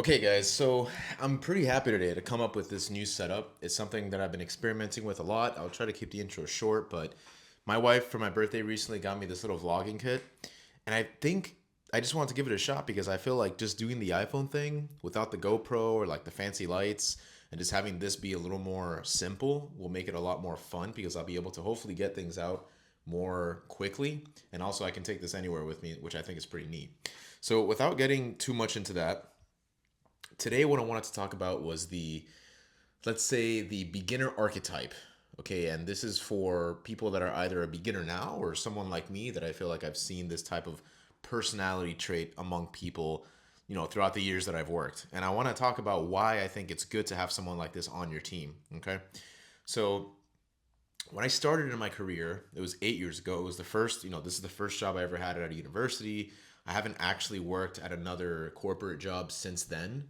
Okay, guys, so I'm pretty happy today to come up with this new setup. It's something that I've been experimenting with a lot. I'll try to keep the intro short, but my wife for my birthday recently got me this little vlogging kit, and I think I just wanted to give it a shot because I feel like just doing the iPhone thing without the GoPro or like the fancy lights and just having this be a little more simple will make it a lot more fun because I'll be able to hopefully get things out more quickly, and also I can take this anywhere with me, which I think is pretty neat. So, without getting too much into that, today what I wanted to talk about was let's say the beginner archetype. Okay, and this is for people that are either a beginner now or someone like me that I feel like I've seen this type of personality trait among people, throughout the years that I've worked. And I want to talk about why I think it's good to have someone like this on your team. Okay. So when I started in my career, it was 8 years ago. It was the first, this is the first job I ever had at a university. I haven't actually worked at another corporate job since then.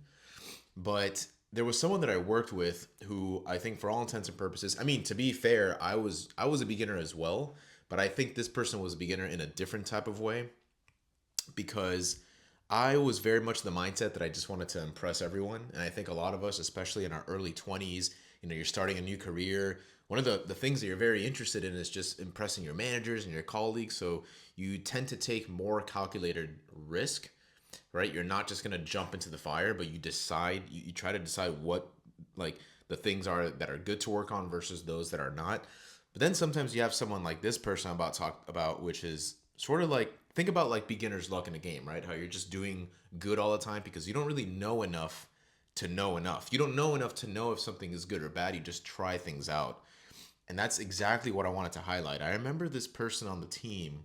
But there was someone that I worked with who I think for all intents and purposes, I mean, to be fair, I was a beginner as well, but I think this person was a beginner in a different type of way because I was very much the mindset that I just wanted to impress everyone. And I think a lot of us, especially in our early 20s, you're starting a new career. One of the things that you're very interested in is just impressing your managers and your colleagues. So you tend to take more calculated risk, right? You're not just going to jump into the fire, but you try to decide what, like, the things are that are good to work on versus those that are not. But then sometimes you have someone like this person I'm about to talk about, which is sort of like, think about like beginner's luck in a game, right? How you're just doing good all the time because you don't really know enough to know enough. You don't know enough to know if something is good or bad. You just try things out. And that's exactly what I wanted to highlight. I remember this person on the team,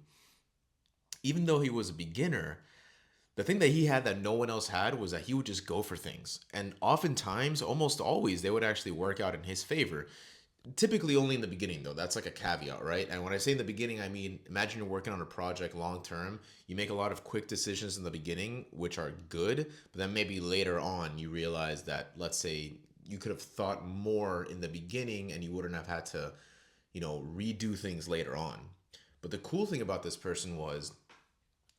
even though he was a beginner, the thing that he had that no one else had was that he would just go for things. And oftentimes, almost always, they would actually work out in his favor. Typically only in the beginning, though. That's like a caveat, right? And when I say in the beginning, I mean, imagine you're working on a project long term. You make a lot of quick decisions in the beginning, which are good, but then maybe later on you realize that, let's say, you could have thought more in the beginning and you wouldn't have had to, redo things later on. But the cool thing about this person was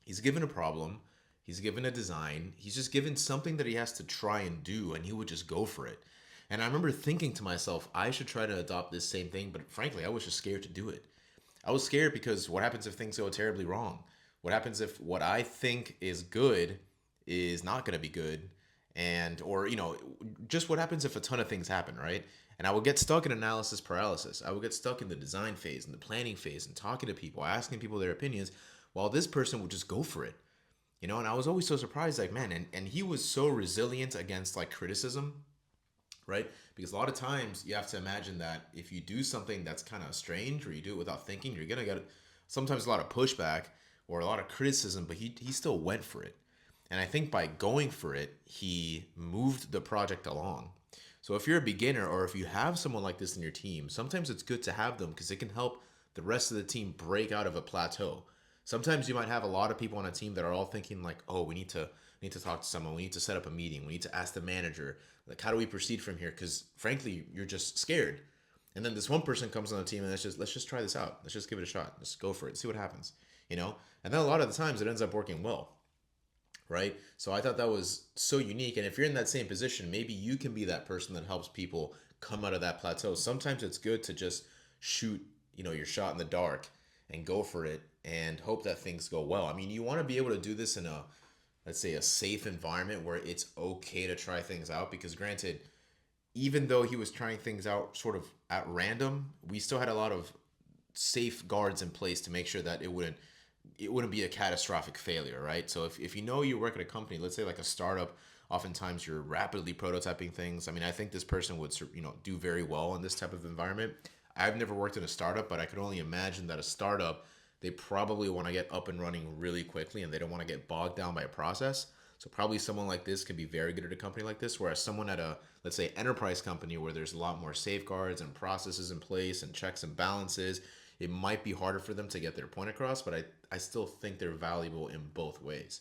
he's given a problem, he's given a design, he's just given something that he has to try and do, and he would just go for it. And I remember thinking to myself, I should try to adopt this same thing, but frankly, I was just scared to do it. I was scared because what happens if things go terribly wrong? What happens if what I think is good is not going to be good? And, or, just what happens if a ton of things happen, right? And I would get stuck in analysis paralysis. I would get stuck in the design phase and the planning phase and talking to people, asking people their opinions, while this person would just go for it. And I was always so surprised, like, man, and he was so resilient against like criticism, right? Because a lot of times you have to imagine that if you do something that's kind of strange or you do it without thinking, you're gonna get sometimes a lot of pushback or a lot of criticism, but he still went for it. And I think by going for it, he moved the project along. So if you're a beginner or if you have someone like this in your team, sometimes it's good to have them because it can help the rest of the team break out of a plateau. Sometimes you might have a lot of people on a team that are all thinking like, "Oh, we need to talk to someone. We need to set up a meeting. We need to ask the manager. Like, how do we proceed from here?" Because frankly, you're just scared. And then this one person comes on the team and let's just try this out. Let's just give it a shot. Let's go for it. See what happens. And then a lot of the times it ends up working well, right? So I thought that was so unique. And if you're in that same position, maybe you can be that person that helps people come out of that plateau. Sometimes it's good to just shoot, your shot in the dark and go for it and hope that things go well. I mean, you want to be able to do this in a, let's say, a safe environment where it's okay to try things out because granted, even though he was trying things out sort of at random, we still had a lot of safeguards in place to make sure that it wouldn't be a catastrophic failure, right? So if you work at a company, let's say like a startup, oftentimes you're rapidly prototyping things. I mean, I think this person would do very well in this type of environment. I've never worked in a startup, but I could only imagine that a startup, they probably want to get up and running really quickly and they don't want to get bogged down by a process. So probably someone like this could be very good at a company like this, whereas someone at a, let's say, enterprise company where there's a lot more safeguards and processes in place and checks and balances, it might be harder for them to get their point across, but I still think they're valuable in both ways.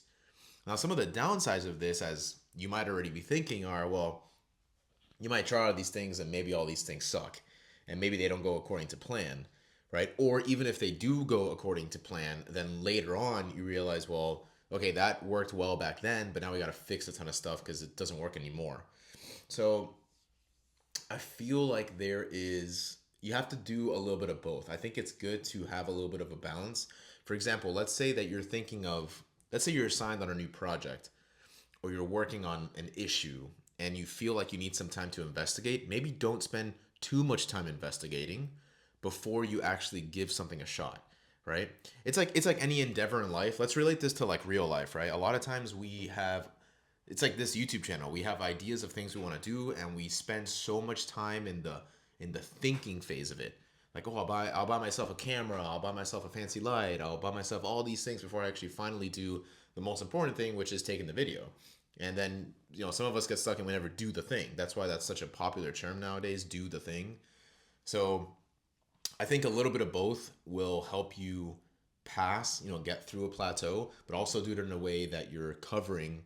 Now, some of the downsides of this, as you might already be thinking, are, well, you might try all these things and maybe all these things suck and maybe they don't go according to plan, right? Or even if they do go according to plan, then later on you realize, well, okay, that worked well back then, but now we got to fix a ton of stuff because it doesn't work anymore. So I feel like you have to do a little bit of both. I think it's good to have a little bit of a balance. For example, let's say you're assigned on a new project or you're working on an issue and you feel like you need some time to investigate. Maybe don't spend too much time investigating before you actually give something a shot, right? It's like any endeavor in life. Let's relate this to like real life, right? A lot of times it's like this YouTube channel. We have ideas of things we want to do, and we spend so much time in the thinking phase of it. Like, oh, I'll buy myself a camera, I'll buy myself a fancy light, I'll buy myself all these things before I actually finally do the most important thing, which is taking the video. And then, some of us get stuck and we never do the thing. That's why that's such a popular term nowadays, do the thing. So I think a little bit of both will help you get through a plateau, but also do it in a way that you're covering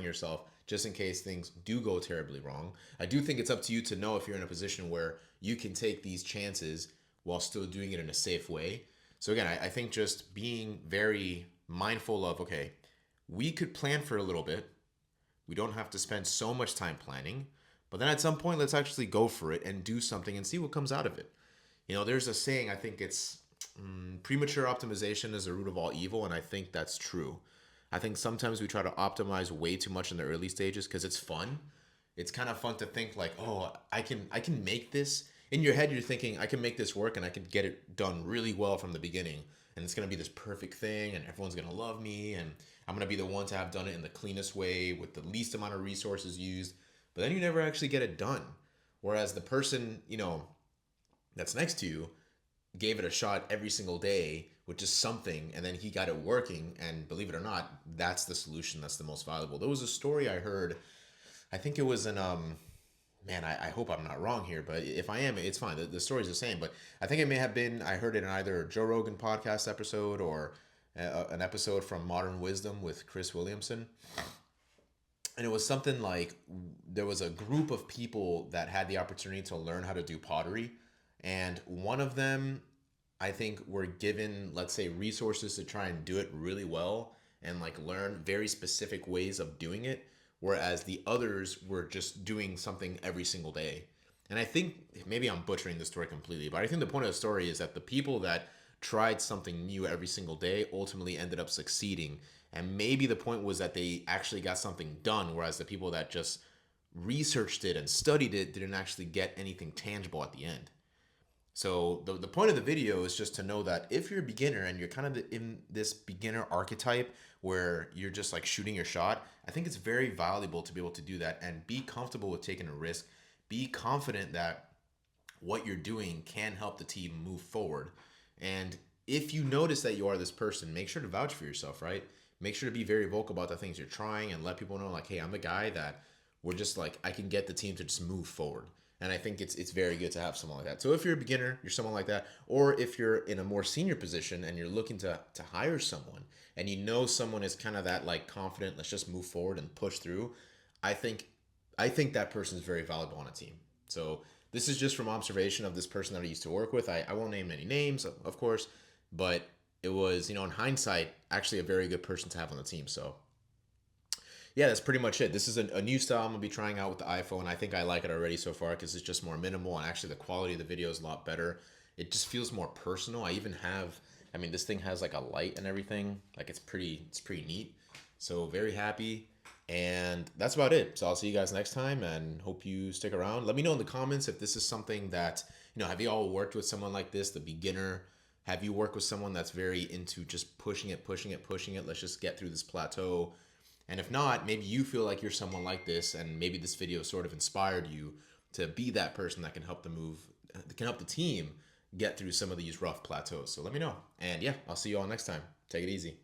yourself just in case things do go terribly wrong. I do think it's up to you to know if you're in a position where you can take these chances while still doing it in a safe way. So again, I think just being very mindful of, okay, we could plan for a little bit. We don't have to spend so much time planning, but then at some point, let's actually go for it and do something and see what comes out of it. There's a saying, I think it's premature optimization is the root of all evil, and I think that's true. I think sometimes we try to optimize way too much in the early stages because it's fun. It's kind of fun to think like, oh, I can make this. In your head, you're thinking, I can make this work and I can get it done really well from the beginning. And it's going to be this perfect thing and everyone's going to love me. And I'm going to be the one to have done it in the cleanest way with the least amount of resources used. But then you never actually get it done. Whereas the person, that's next to you gave it a shot every single day with just something, and then he got it working, and believe it or not, that's the solution that's the most valuable. There was a story I heard, I think it was in man, I hope I'm not wrong here, but if I am, it's fine. The story's the same, but I think it may have been, I heard it in either a Joe Rogan podcast episode or an episode from Modern Wisdom with Chris Williamson. And it was something like there was a group of people that had the opportunity to learn how to do pottery. And one of them, I think, were given, let's say, resources to try and do it really well and like learn very specific ways of doing it. Whereas the others were just doing something every single day. And I think maybe I'm butchering the story completely, but I think the point of the story is that the people that tried something new every single day ultimately ended up succeeding. And maybe the point was that they actually got something done, whereas the people that just researched it and studied it didn't actually get anything tangible at the end. So the point of the video is just to know that if you're a beginner and you're kind of in this beginner archetype where you're just like shooting your shot, I think it's very valuable to be able to do that and be comfortable with taking a risk. Be confident that what you're doing can help the team move forward. And if you notice that you are this person, make sure to vouch for yourself, right? Make sure to be very vocal about the things you're trying and let people know like, hey, I'm the guy that we're just like, I can get the team to just move forward. And I think it's very good to have someone like that. So if you're a beginner, you're someone like that, or if you're in a more senior position and you're looking to hire someone and you know someone is kind of that like confident, let's just move forward and push through, I think that person is very valuable on a team. So this is just from observation of this person that I used to work with. I won't name any names, of course, but it was, in hindsight, actually a very good person to have on the team. So yeah, that's pretty much it. This is a new style I'm gonna be trying out with the iPhone. I think I like it already so far because it's just more minimal and actually the quality of the video is a lot better. It just feels more personal. I mean, this thing has like a light and everything. Like it's pretty neat. So very happy. And that's about it. So I'll see you guys next time and hope you stick around. Let me know in the comments if this is something that, have you all worked with someone like this, the beginner? Have you worked with someone that's very into just pushing it? Let's just get through this plateau. And if not, maybe you feel like you're someone like this and maybe this video sort of inspired you to be that person that can help the team get through some of these rough plateaus. So let me know. And yeah, I'll see you all next time. Take it easy.